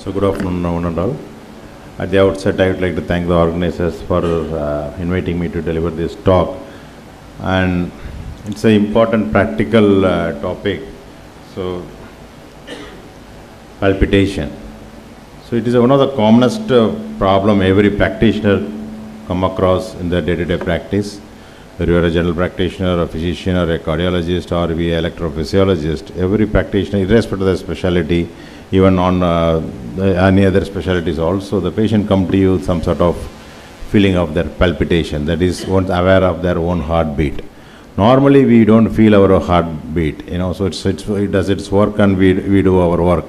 So good afternoon, one and all. At the outset, I would like to thank the organizers for inviting me to deliver this talk. And it's an important practical topic. So, palpitation. So it is one of the commonest problem every practitioner come across in their day-to-day practice. Whether you are a general practitioner, a physician, or a cardiologist, or be an electrophysiologist, every practitioner, irrespective of their specialty, even on any other specialties also, the patient come to you with some sort of feeling of their palpitation, that is, one's aware of their own heartbeat. Normally we don't feel our heartbeat, so it does its work and we do our work.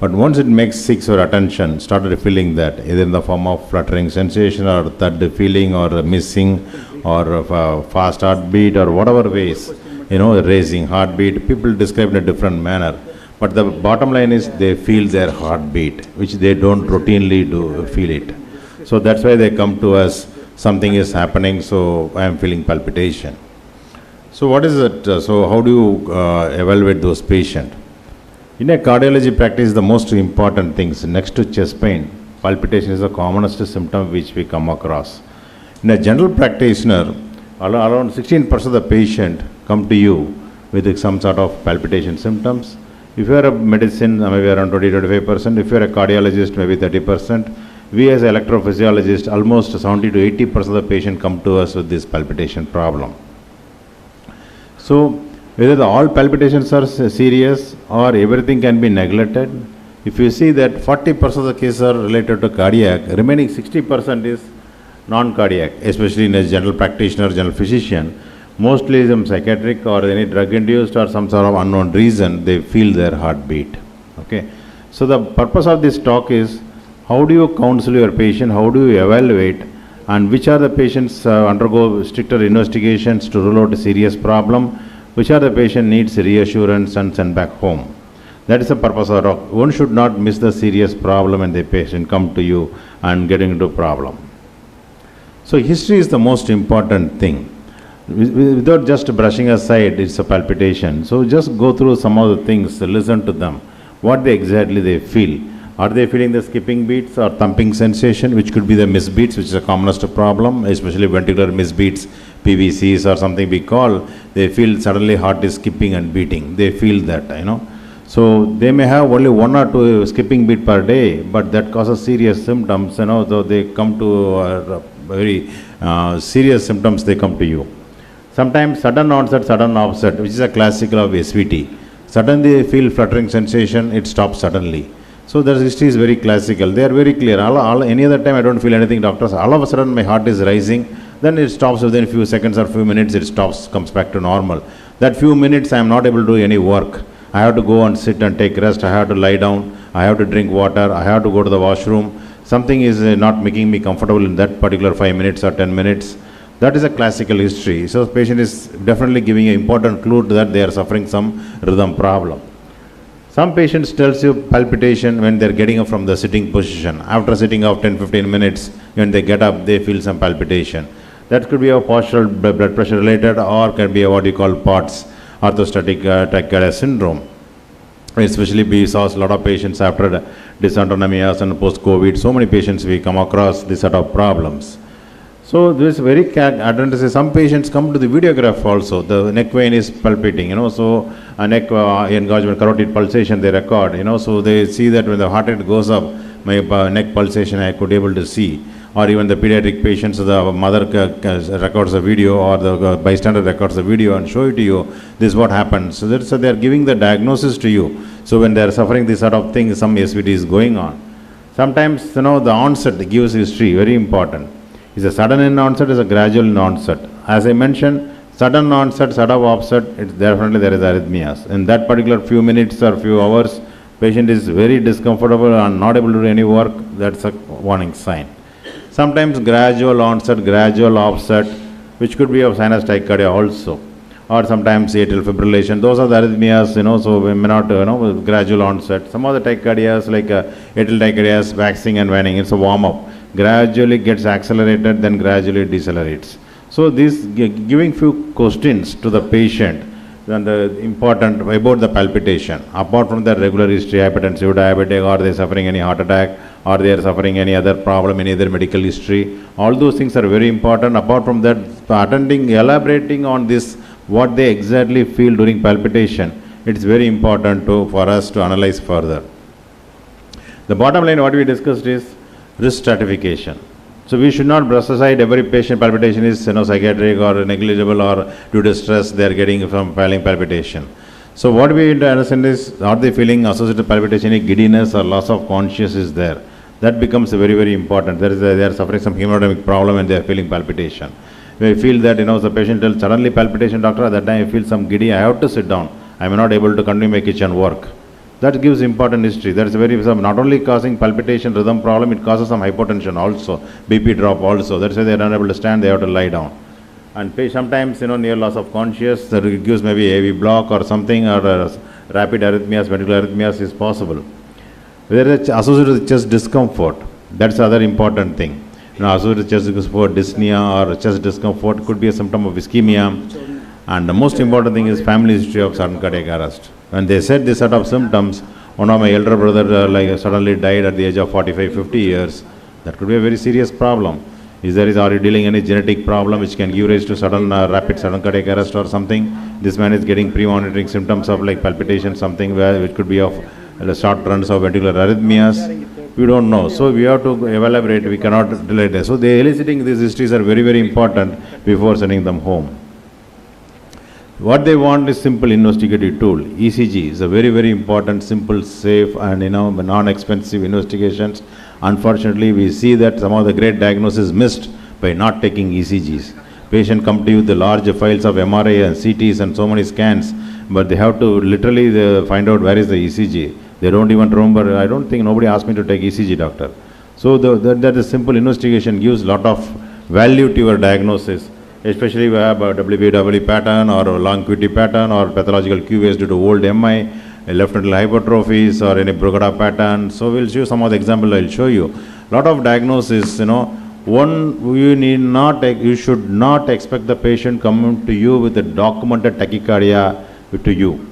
But once it seeks your attention, started feeling that, either in the form of fluttering sensation or third feeling or missing or fast heartbeat or whatever ways, raising heartbeat, people describe in a different manner. But the bottom line is they feel their heartbeat, which they don't routinely feel it. So that's why they come to us, something is happening, so I am feeling palpitation. So what is it? So how do you evaluate those patients? In a cardiology practice, the most important things next to chest pain, palpitation is the commonest symptom which we come across. In a general practitioner, around 16% of the patient come to you with some sort of palpitation symptoms. If you are a medicine, maybe around 20-25%. If you are a cardiologist, maybe 30%. We as electrophysiologists, almost 70 to 80% of the patient come to us with this palpitation problem. So, whether all palpitations are serious or everything can be neglected, if you see that 40% of the cases are related to cardiac, remaining 60% is non-cardiac, especially in a general practitioner, general physician. Mostly some psychiatric or any drug-induced or some sort of unknown reason, they feel their heartbeat. Okay. So the purpose of this talk is, how do you counsel your patient, how do you evaluate, and which are the patients undergo stricter investigations to rule out a serious problem, which are the patient needs reassurance and send back home. That is the purpose of the talk. One should not miss the serious problem and the patient come to you and getting into a problem. So history is the most important thing. Without just brushing aside, it's a palpitation. So just go through some of the things, listen to them, what exactly they feel. Are they feeling the skipping beats or thumping sensation, which could be the misbeats, which is the commonest problem, especially ventricular misbeats, PVCs or something we call. They feel suddenly heart is skipping and beating. They feel that, So they may have only 1 or 2 skipping beat per day, but that causes serious symptoms, so they come to very serious symptoms, they come to you. Sometimes sudden onset, sudden offset, which is a classical of SVT. Suddenly they feel fluttering sensation, it stops suddenly. So the history is very classical. They are very clear. Any other time I don't feel anything, doctors. All of a sudden my heart is rising, then it stops within a few seconds or few minutes, it stops, comes back to normal. That few minutes I am not able to do any work. I have to go and sit and take rest, I have to lie down, I have to drink water, I have to go to the washroom. Something is not making me comfortable in that particular 5 minutes or 10 minutes. That is a classical history. So the patient is definitely giving an important clue to that they are suffering some rhythm problem. Some patients tells you palpitation when they are getting up from the sitting position. After sitting up 10-15 minutes, when they get up, they feel some palpitation. That could be a postural blood pressure related, or can be what you call POTS, orthostatic tachycardia syndrome. Especially we saw a lot of patients after dysautonomias and post-COVID. So many patients we come across this sort of problems. So this very advantage. Some patients come to the videograph also. The neck vein is palpitating, so a neck engorgement, carotid pulsation they record, so they see that when the heart rate goes up, my neck pulsation I could able to see. Or even the pediatric patients, the mother records a video or the bystander records a video and show it to you. This is what happens. So they are giving the diagnosis to you. So when they are suffering this sort of thing, some SVT is going on. Sometimes, the onset gives history, very important. Is a sudden in onset, is a gradual in onset. As I mentioned, sudden onset, sudden offset, definitely there is arrhythmias. In that particular few minutes or few hours, patient is very discomfortable and not able to do any work. That's a warning sign. Sometimes gradual onset, gradual offset, which could be of sinus tachycardia also, or sometimes atrial fibrillation. Those are the arrhythmias, so we may not, gradual onset. Some of the tachycardias like atrial tachycardias, waxing and waning, it's a warm-up. Gradually gets accelerated, then gradually decelerates. So this giving few questions to the patient then the important about the palpitation. Apart from the regular history, hypertensive, diabetic, or they suffering any heart attack, or they are suffering any other problem, any other medical history, all those things are very important. Apart from that, elaborating on this, what they exactly feel during palpitation, it's very important for us to analyze further. The bottom line, what we discussed is risk stratification. So we should not brush aside every patient palpitation is psychiatric or negligible or due to stress they are getting from failing palpitation. So what we need to understand is, are they feeling associated palpitation, any giddiness or loss of consciousness is there? That becomes very, very important. They are suffering some hemodynamic problem and they are feeling palpitation. We feel that the patient tells suddenly palpitation, doctor, at that time I feel some giddy, I have to sit down. I am not able to continue my kitchen work. That gives important history. That is very, not only causing palpitation, rhythm problem, it causes some hypotension also, BP drop also. That's why they are unable to stand, they have to lie down. And sometimes, near loss of consciousness, that gives maybe AV block or something, or rapid arrhythmias, ventricular arrhythmias is possible. There is associated with chest discomfort. That's the other important thing. Associated with chest discomfort, dyspnea or chest discomfort could be a symptom of ischemia. And the most important thing is family history of sudden cardiac arrest. When they said this set of symptoms, one of my elder brother suddenly died at the age of 45, 50 years. That could be a very serious problem. Are you dealing any genetic problem which can give rise to rapid sudden cardiac arrest or something? This man is getting pre-monitoring symptoms of palpitation, something which could be of short runs of ventricular arrhythmias. We don't know. So we have to evaluate, we cannot delay this. So the eliciting these histories are very, very important before sending them home. What they want is simple investigative tool. ECG is a very, very important, simple, safe and non-expensive investigations. Unfortunately, we see that some of the great diagnosis missed by not taking ECGs. Patient come to you with the large files of MRI and CTs and so many scans, but they have to literally find out where is the ECG. They don't even remember. I don't think nobody asked me to take ECG, doctor. So that is simple investigation gives a lot of value to your diagnosis. Especially if you have a WBW pattern or a long QT pattern or pathological QAs due to old MI, left ventricular hypertrophies or any Brugada pattern. So we'll show some of the examples I'll show you. Lot of diagnosis, you should not expect the patient coming to you with a documented tachycardia to you.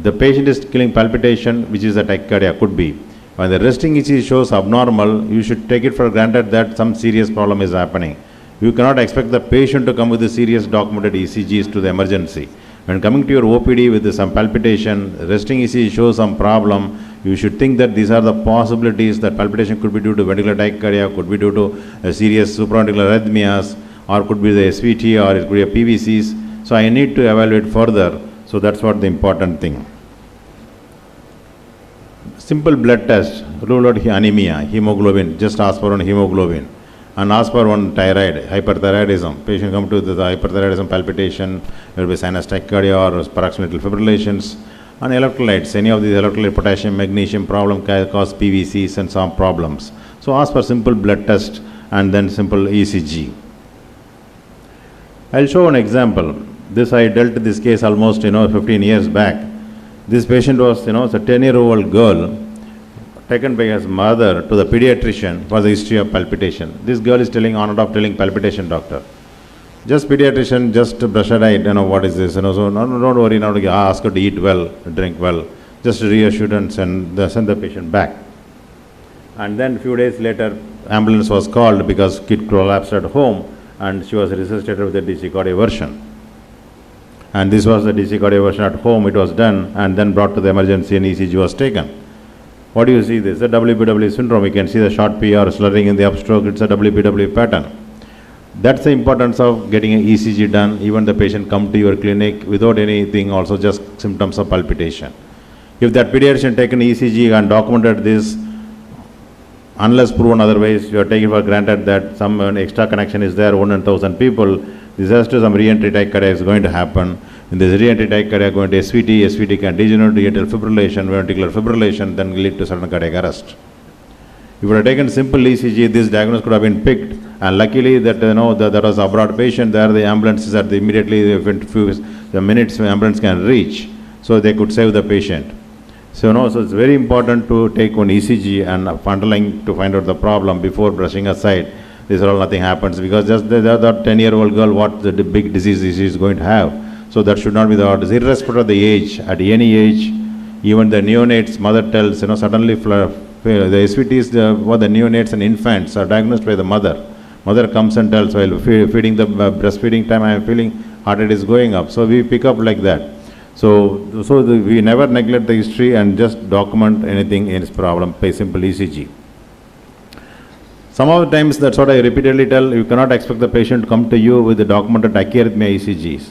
The patient is killing palpitation, which is a tachycardia, could be. When the resting ECG shows abnormal, you should take it for granted that some serious problem is happening. You cannot expect the patient to come with the serious documented ECGs to the emergency. When coming to your OPD with some palpitation, resting ECG shows some problem, you should think that these are the possibilities that palpitation could be due to ventricular tachycardia, could be due to a serious supraventricular arrhythmias, or could be the SVT, or it could be a PVCs. So I need to evaluate further. So that's what the important thing. Simple blood test, rule out anemia, hemoglobin, just ask for one hemoglobin. And ask for one thyroid, hyperthyroidism. Patient come to the hyperthyroidism palpitation, there will be sinus tachycardia or paroxysmal fibrillations. And electrolytes, any of these electrolyte, potassium, magnesium problem can cause PVCs and some problems. So ask for simple blood test and then simple ECG. I'll show an example. I dealt with this case almost 15 years back. This patient was a 10-year-old girl taken by his mother to the pediatrician for the history of palpitation. This girl is telling on and off telling palpitation, doctor. Just pediatrician, just brush her eye, what is this, so no, don't worry, now ask her to eat well, drink well, just reassurance and send the patient back. And then few days later, ambulance was called because kid collapsed at home and she was resuscitated with a DC cardioversion. And this was the DC cardioversion at home, it was done and then brought to the emergency and ECG was taken. What do you see this? The WBW syndrome. You can see the short PR slurring in the upstroke. It's a WBW pattern. That's the importance of getting an ECG done. Even the patient come to your clinic without anything, also just symptoms of palpitation. If that pediatrician taken ECG and documented this, unless proven otherwise, you are taking for granted that some extra connection is there, 1 in 1,000 people. Disaster, some re-entry tachycardia is going to happen. In this re-entry tachycardia going to SVT can degenerate to atrial fibrillation, ventricular fibrillation, then lead to sudden cardiac arrest. If you had taken simple ECG, this diagnosis could have been picked, and luckily that that was abroad patient. There the ambulances at immediately the minutes the ambulance can reach, so they could save the patient. So so it's very important to take one ECG and underlying to find out the problem before brushing aside. This all nothing happens because just that 10-year-old girl, what the big disease is going to have. So that should not be the orders. Irrespective of the age, at any age, even the neonates, mother tells, suddenly the SVTs, what the neonates and infants are diagnosed by the mother. Mother comes and tells, while feeding the breastfeeding time, I am feeling heart rate is going up. So we pick up like that. So we never neglect the history and just document anything in its problem by simple ECG. Some of the times, that's what I repeatedly tell, you cannot expect the patient to come to you with the documented tachyarrhythmia ECGs.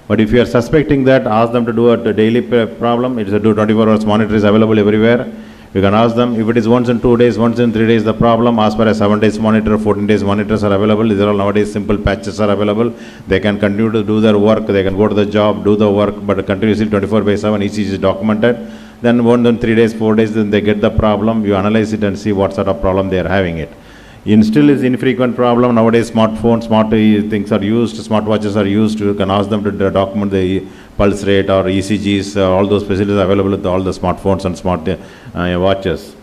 But if you are suspecting that, ask them to do a daily problem. It is a 24 hours monitor is available everywhere. You can ask them. If it is once in 2 days, once in 3 days the problem, ask for a 7 days monitor, 14 days monitors are available. These are all nowadays simple patches are available. They can continue to do their work. They can go to the job, do the work, but continuously 24/7 ECG is documented. Then 1 in 3 days, 4 days, then they get the problem. You analyze it and see what sort of problem they are having it. Still is infrequent problem. Nowadays smartphones, smart things are used, smartwatches are used. You can ask them to document the pulse rate or ECGs, all those facilities are available with all the smartphones and smart watches.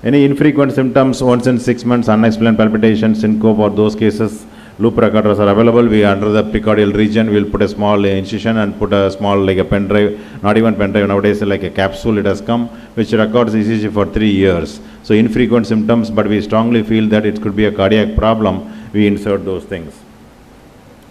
Any infrequent symptoms, once in 6 months, unexplained palpitation, syncope, or those cases, loop recorders are available. We under the precordial region, we'll put a small incision and put a small, like a pen drive, not even pen drive, nowadays like a capsule it has come, which records ECG for 3 years. So infrequent symptoms, but we strongly feel that it could be a cardiac problem, we insert those things.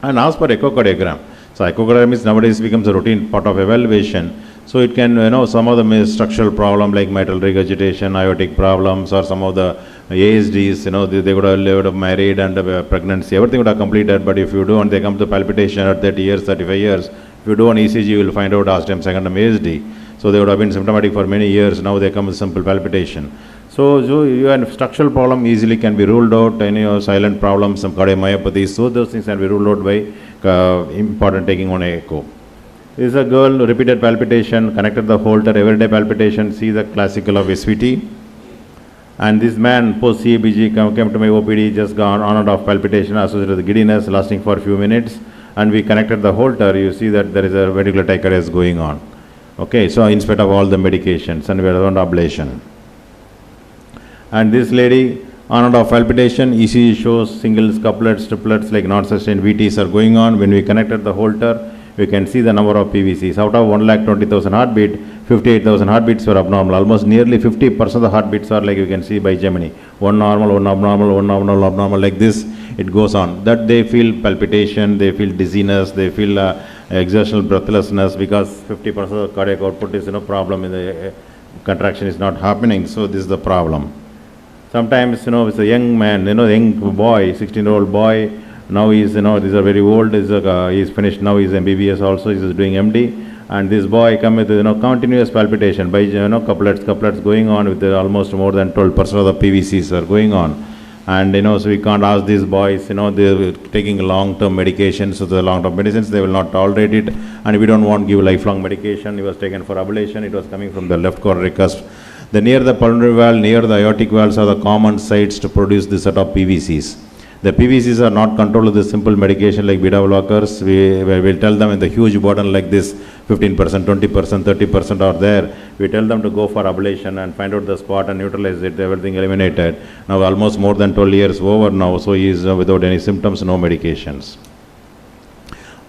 And ask for echocardiogram. So echocardiogram is nowadays becomes a routine part of evaluation. So it can, some of the structural problem like mitral regurgitation, aortic problems, or some of the ASDs, they would have married and pregnancy, everything would have completed. But if you do, and they come to palpitation at 30 years, 35 years, if you do an ECG, you will find out ostium secondum ASD. So they would have been symptomatic for many years. Now they come with simple palpitation. So your structural problem easily can be ruled out. Any silent problems, some cardiomyopathy. So those things can be ruled out by important taking on echo. This is a girl, repeated palpitation, connected the Holter, everyday palpitation. See the classical of SVT. And this man, post CABG, came to my OPD, just gone on and off palpitation associated with giddiness lasting for a few minutes. And we connected the Holter. You see that there is a ventricular tachycardia going on. Okay, so in spite of all the medications, and we are on ablation. And this lady, on and off palpitation, ECG shows singles, couplets, triplets, like non-sustained VTs are going on. When we connected the Holter, we can see the number of PVCs. Out of 1,20,000 heartbeat, 58,000 heartbeats were abnormal. Almost nearly 50% of the heartbeats are like you can see by Gemini. One normal, one abnormal, one abnormal, like this. It goes on. That they feel palpitation, they feel dizziness, they feel exertional breathlessness, because 50% of the cardiac output is problem in the contraction is not happening. So this is the problem. Sometimes it's a young man, young boy, 16-year-old boy. Now he's these are very old. He's finished now. He's MBBS also. He's doing MD. And this boy come with continuous palpitation by couplets going on with almost more than 12% of the PVCs are going on. And so we can't ask these boys, they're taking long-term medications. So the long-term medicines, they will not tolerate it, and we don't want to give lifelong medication. He was taken for ablation. It was coming from the left coronary cusp. The near the pulmonary valve, near the aortic valves are the common sites to produce this set of PVCs. The PVCs are not controlled with the simple medication like beta blockers. We will tell them in the huge burden like this, 15%, 20%, 30% are there. We tell them to go for ablation and find out the spot and neutralize it, everything eliminated. Now almost more than 12 years over now, so he is without any symptoms, no medications.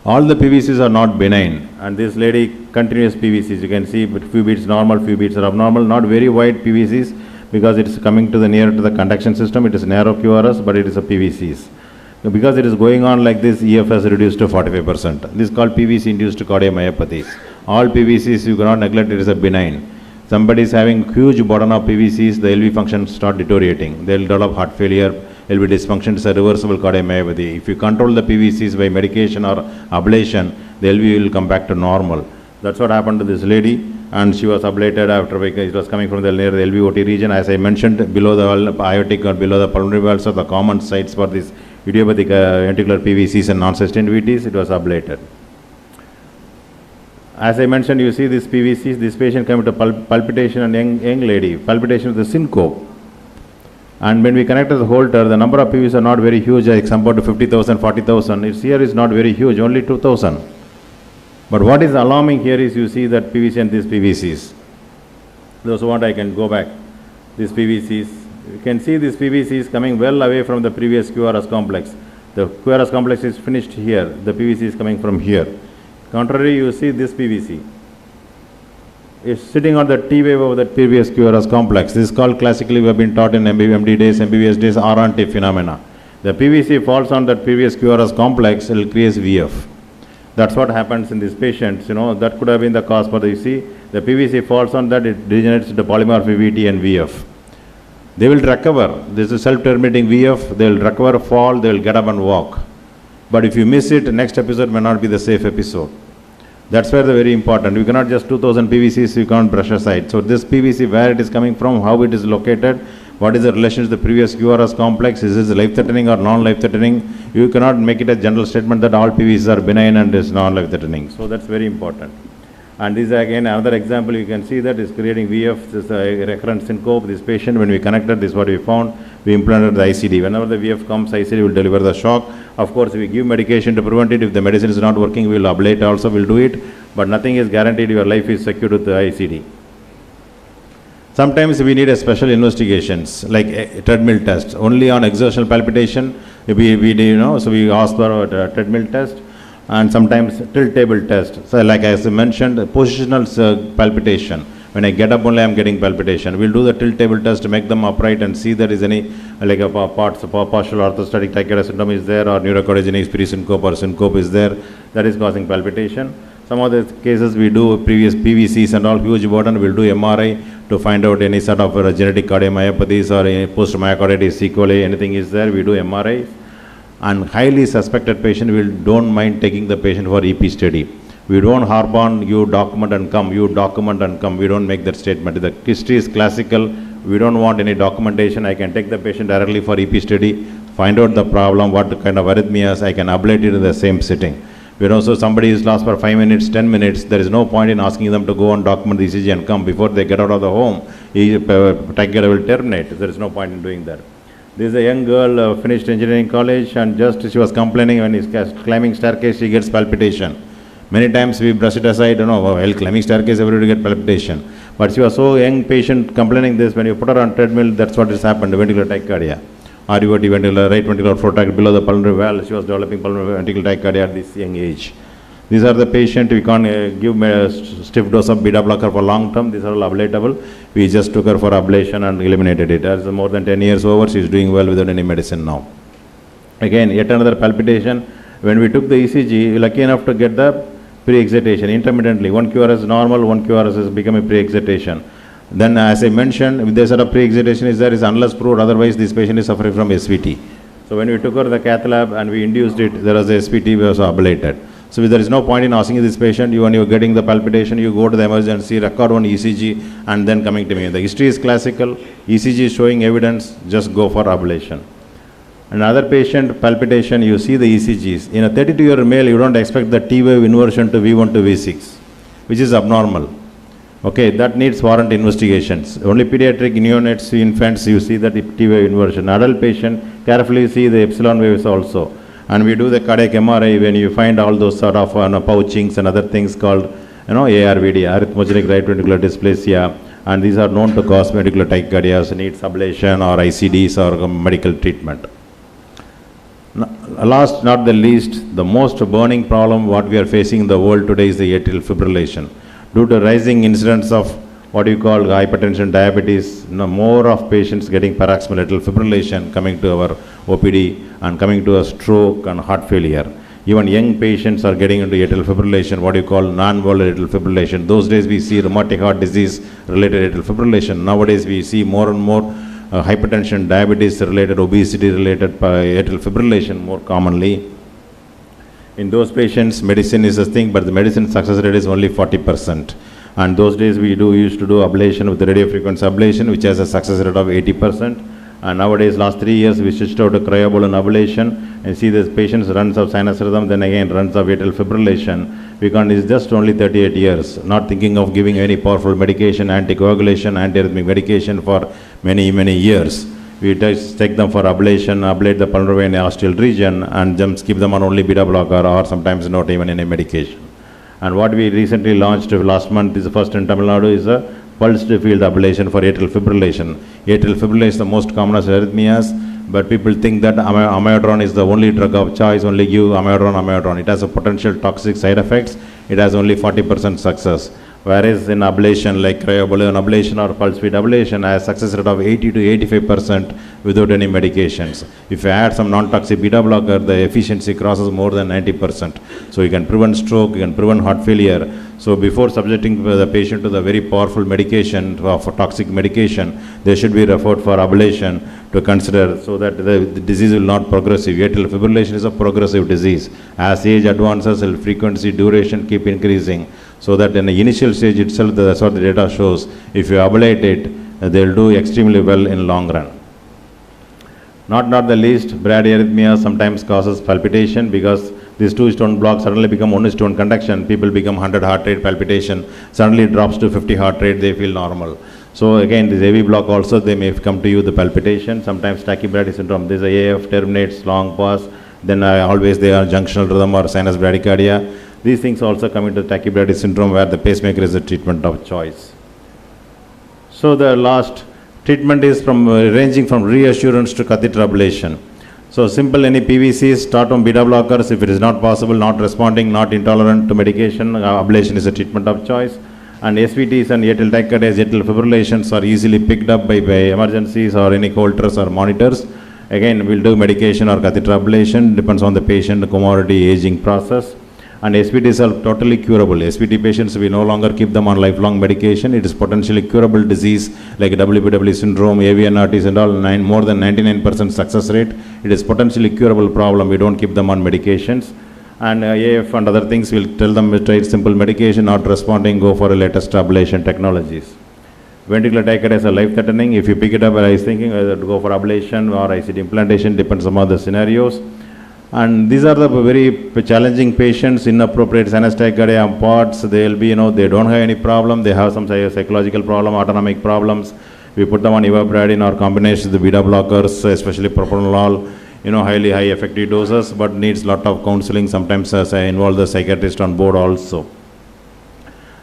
All the PVCs are not benign, and this lady continuous PVCs. You can see few beats normal, few beats are abnormal, not very wide PVCs, because it is coming to the near to the conduction system. It is narrow QRS, but it is a PVCs. Because it is going on like this, EF has reduced to 45%. This is called PVC induced cardiomyopathies. All PVCs you cannot neglect, it is a benign. Somebody is having huge burden of PVCs, the LV function start deteriorating. They will develop heart failure, LV dysfunction, is a reversible cardiomyopathy. If you control the PVCs by medication or ablation, the LV will come back to normal. That's what happened to this lady, and she was ablated after it was coming from the near the LVOT region. As I mentioned, below the aortic or below the pulmonary valves are the common sites for this idiopathic ventricular PVCs and non-sustained VTs. It was ablated. As I mentioned, you see this PVCs, this patient came with a palpitation, and young lady, palpitation with the syncope. And when we connected the Holter, the number of PVCs are not very huge, like compared to 50,000, 40,000. Its here is not very huge, only 2,000. But what is alarming here is you see that PVC and these PVCs. Those who want, I can go back. These PVCs, you can see these PVCs coming well away from the previous QRS complex. The QRS complex is finished here. The PVC is coming from here. Contrary, you see this PVC is sitting on the T wave of that previous QRS complex. This is called, classically we have been taught in MD days, MBBS days, R-on-T phenomena. The PVC falls on that previous QRS complex, it will create VF. That's what happens in these patients, that could have been the cause for the, you see, the PVC falls on that, it degenerates into polymorphic VT and VF. They will recover. This is self-terminating VF, they will recover, fall, they will get up and walk. But if you miss it, next episode may not be the safe episode. That's where the very important. You cannot just 2000 PVCs, you can't brush aside. So this PVC, where it is coming from, how it is located, what is the relation to the previous QRS complex, is this life-threatening or non-life-threatening? You cannot make it a general statement that all PVCs are benign and is non-life-threatening. So that's very important. And this is again another example, you can see that is creating VF, this is a recurrent syncope. This patient, when we connected, this is what we found, we implanted the ICD. Whenever the VF comes, ICD will deliver the shock. Of course, we give medication to prevent it. If the medicine is not working, we will ablate also, we will do it. But nothing is guaranteed, your life is secured with the ICD. Sometimes we need a special investigations, like a treadmill test. Only on exertional palpitation, we do, so we ask for a treadmill test. And sometimes tilt table test. So like as I mentioned, positional palpitation. When I get up only I am getting palpitation. We'll do the tilt table test to make them upright and see there is any like a partial orthostatic tachycardia syndrome is there, or neurocardiogenesis pre-syncope or syncope is there, that is causing palpitation. Some of the cases we do previous PVCs and all, huge burden, we'll do MRI to find out any sort of genetic cardiomyopathies or any post-myocarditis sequelae, anything is there, we do MRI. And highly suspected patient, we don't mind taking the patient for EP study. We don't harp on you document and come, you document and come. We don't make that statement. The history is classical. We don't want any documentation. I can take the patient directly for EP study, find out the problem, what kind of arrhythmias, I can ablate it in the same sitting. When also somebody is lost for 5 minutes, 10 minutes, there is no point in asking them to go and document the ECG and come. Before they get out of the home, tachycardia will terminate. There is no point in doing that. This is a young girl, finished engineering college, and just she was complaining when he's climbing staircase, she gets palpitation. Many times we brush it aside, while climbing staircase, everybody get palpitation. But she was so young patient complaining this, when you put her on treadmill, that's what has happened, ventricular tachycardia. RUOT ventricular, right ventricular flow tract below the pulmonary valve, she was developing pulmonary ventricular tachycardia at this young age. These are the patient, we can't give a stiff dose of beta blocker for long term, these are all ablatable. We just took her for ablation and eliminated it. As more than 10 years over, she is doing well without any medicine now. Again, yet another palpitation. When we took the ECG, we were lucky enough to get the pre-excitation intermittently. One QRS is normal, one QRS is becoming pre-excitation. Then as I mentioned, if there is a pre-excitation is there, is unless proved, otherwise this patient is suffering from SVT. So when we took her to the cath lab and we induced it, there was a SVT, we also ablated. So there is no point in asking this patient, when you are getting the palpitation, you go to the emergency, record one ECG and then coming to me. The history is classical, ECG is showing evidence, just go for ablation. Another patient, palpitation, you see the ECGs. In a 32-year male, you don't expect the T wave inversion to V1 to V6, which is abnormal. Okay, that needs warrant investigations. Only pediatric neonates, infants, you see that T wave inversion. Adult patient, carefully see the epsilon waves also. And we do the cardiac MRI when you find all those sort of pouchings and other things called ARVD, arrhythmogenic right ventricular dysplasia, and these are known to cause ventricular tachycardia, so needs ablation or ICDs or medical treatment. Last not the least, the most burning problem what we are facing in the world today is the atrial fibrillation. Due to rising incidence of what you call hypertension, diabetes, more of patients getting paroxysmal atrial fibrillation coming to our OPD and coming to a stroke and heart failure. Even young patients are getting into atrial fibrillation, what you call non-valvular atrial fibrillation. Those days we see rheumatic heart disease related atrial fibrillation. Nowadays we see more and more hypertension, diabetes related, obesity related atrial fibrillation more commonly. In those patients, medicine is a thing, but the medicine success rate is only 40%. And those days we used to do ablation with the radiofrequency ablation, which has a success rate of 80%. And nowadays, last 3 years, we switched out to cryoballoon ablation, and see these patients runs of sinus rhythm, then again runs of atrial fibrillation. Because it's just only 38 years, not thinking of giving any powerful medication, anticoagulation, antiarrhythmic medication for many, many years. We take them for ablation, ablate the pulmonary vein ostial region, and just keep them on only beta blocker or sometimes not even any medication. And what we recently launched last month is the first in Tamil Nadu is a pulsed field ablation for atrial fibrillation. Atrial fibrillation is the most commonest arrhythmias, but people think that amiodarone is the only drug of choice, only give amiodarone. It has a potential toxic side effects. it has only 40% success. Whereas in ablation, like cryoballoon ablation or pulse field ablation, has success rate of 80 to 85% without any medications. If you add some non-toxic beta blocker, the efficiency crosses more than 90%. So you can prevent stroke, you can prevent heart failure. So before subjecting the patient to the very powerful medication, for toxic medication, they should be referred for ablation to consider, so that the disease will not progressive. Atrial fibrillation is a progressive disease. As age advances, the frequency, duration keep increasing. So that in the initial stage itself, that's what the data shows. If you ablate it, they'll do extremely well in long run. Not the least, bradyarrhythmia sometimes causes palpitation, because these 2:1 blocks suddenly become 1:1 conduction. People become 100 heart rate palpitation. Suddenly it drops to 50 heart rate, they feel normal. So again, this AV block also, they may come to you the palpitation. Sometimes tachybrady syndrome. This AF terminates, long pause. Then always they are junctional rhythm or sinus bradycardia. These things also come into tachybrady syndrome, where the pacemaker is the treatment of choice. So the last treatment is from ranging from reassurance to catheter ablation. So simple, any PVCs, start on beta blockers. If it is not possible, not responding, not intolerant to medication, ablation is a treatment of choice. And SVTs and atrial tachycardias, atrial fibrillations are easily picked up by emergencies or any Holters or monitors. Again, we'll do medication or catheter ablation, depends on the patient, the comorbidity, aging process. And SVTs are totally curable. SVT patients, we no longer keep them on lifelong medication. It is potentially curable disease like WPW syndrome, AVNRTs and all, more than 99% success rate. It is potentially curable problem. We don't keep them on medications. And AF and other things, we'll tell them to try simple medication, not responding, go for a latest ablation technologies. Ventricular tachycardia is life-threatening. If you pick it up, I was thinking whether to go for ablation or ICD implantation, depends on the scenarios. And these are the very challenging patients, inappropriate sinus tachycardia POTS. They will be, they don't have any problem. They have some psychological problem, autonomic problems. We put them on ivabradine or combination with the beta blockers, especially propranolol, highly high effective doses, but needs lot of counseling. Sometimes involve the psychiatrist on board also.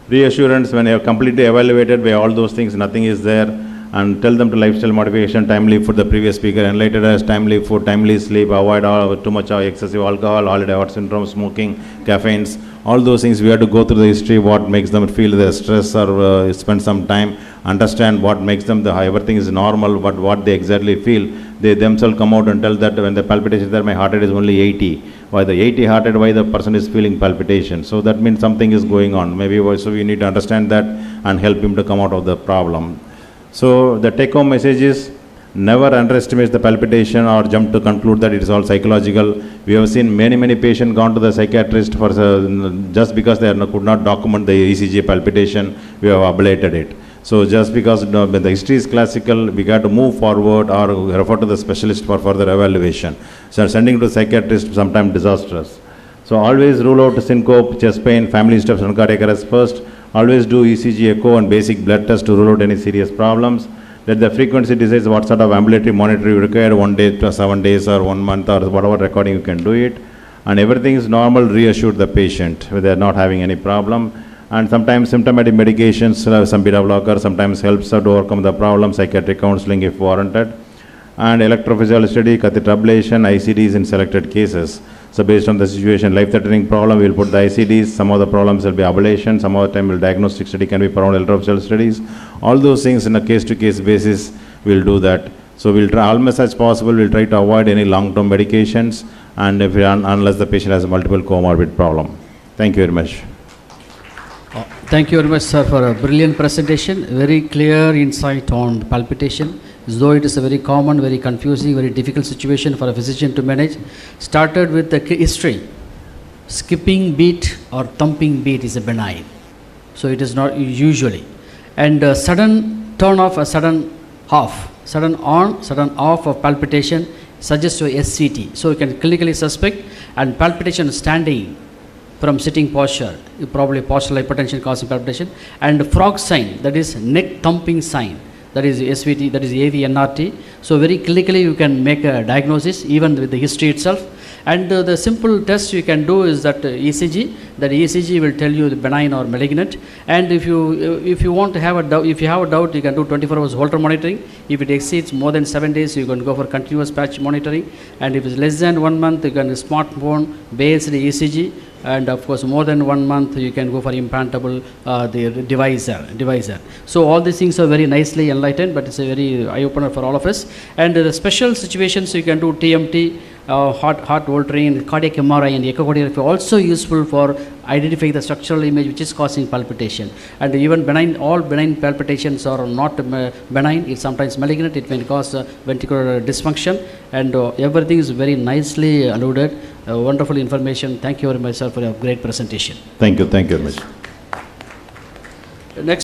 Reassurance, when you are completely evaluated by all those things, nothing is there, and tell them to lifestyle modification, timely food, the previous speaker enlightened us, timely food, timely sleep, avoid too much excessive alcohol, holiday heart syndrome, smoking, caffeines, all those things. We have to go through the history, what makes them feel the stress, or spend some time, understand what makes them, everything is normal, but what they exactly feel. They themselves come out and tell that when the palpitation is there, my heart rate is only 80. Why the 80 heart rate, why the person is feeling palpitation? So that means something is going on. Maybe so we need to understand that and help him to come out of the problem. So the take-home message is, never underestimate the palpitation or jump to conclude that it is all psychological. We have seen many patients gone to the psychiatrist for just because they could not document the ECG palpitation, we have ablated it. So just because the history is classical, we got to move forward or refer to the specialist for further evaluation. So sending to psychiatrist is sometimes disastrous. So always rule out syncope, chest pain, family history of cardiac arrest first. Always do ECG echo and basic blood test to rule out any serious problems. Let the frequency decides what sort of ambulatory monitoring you require, 1 day to 7 days or 1 month or whatever recording you can do it. And everything is normal, reassure the patient they are not having any problem. And sometimes symptomatic medications, some beta blocker sometimes helps to overcome the problem, psychiatric counseling if warranted. And electrophysiology study, catheter ablation, ICDs in selected cases. So based on the situation, life-threatening problem, we will put the ICDs. Some of the problems will be ablation. Some of the time, diagnostic study can be performed, electrophysiology studies. All those things in a case-to-case basis, we'll do that. So we'll try, almost as possible, we'll try to avoid any long-term medications, and unless the patient has a multiple comorbid problem. Thank you very much. Thank you very much, sir, for a brilliant presentation. Very clear insight on palpitation. Though it is a very common, very confusing, very difficult situation for a physician to manage. Started with the history. Skipping beat or thumping beat is a benign. So it is not usually. And sudden turn off, a sudden off, sudden on, sudden off of palpitation suggests to SCT. So you can clinically suspect, and palpitation standing from sitting posture, probably postural hypertension causing palpitation, and frog sign, that is neck thumping sign, that is SVT, that is AVNRT. So very clinically you can make a diagnosis even with the history itself. And the simple test you can do is that ECG. That ECG will tell you the benign or malignant. And if you want to have a doubt, if you have a doubt, you can do 24 hours Holter monitoring. If it exceeds more than 7 days, you can go for continuous patch monitoring. And if it's less than 1 month, you can smartphone based ECG and of course more than 1 month you can go for implantable the divisor. So all these things are very nicely enlightened, but it's a very eye opener for all of us. And the special situations you can do TMT, heart voltering, cardiac MRI and echocardiography also useful for identifying the structural image which is causing palpitation. And even benign, all benign palpitations are not benign, it's sometimes malignant, it may cause ventricular dysfunction, and everything is very nicely alluded. Wonderful information. Thank you very much, sir, for your great presentation. Thank you very much. Next.